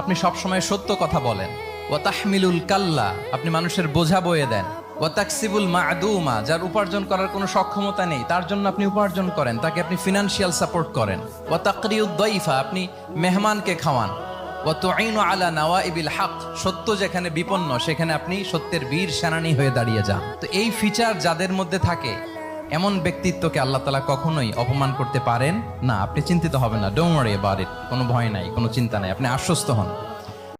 আপনি সবসময় সত্য কথা বলেন। ওয়া তাহমিলুল কাল্লা, আপনি মানুষের বোঝা বয়ে দেন। ওয়া তাকসিবুল মা'দুমা, যার উপার্জন করার কোনো সক্ষমতা নেই তার জন্য আপনি উপার্জন করেন, তাকে আপনি ফিনান্সিয়াল সাপোর্ট করেন। ওয়া তাকরিউদ দাইফা, আপনি মেহমানকে খাওয়ান। ওয়া তুঈনু আলা নাওয়াইবিল হক, সত্য যেখানে বিপন্ন সেখানে আপনি সত্যের বীর সেনানী হয়ে দাঁড়িয়ে যান। তো এই ফিচার যাদের মধ্যে থাকে এমন ব্যক্তিত্বকে আল্লাহ তাআলা কখনোই অপমান করতে পারেন না। আপনি চিন্তিত হবেন না, ডোন্ট ওয়ারি অ্যাবাউট ইট, কোনো ভয় নাই, কোনো চিন্তা নাই, আপনি আশ্বস্ত হন।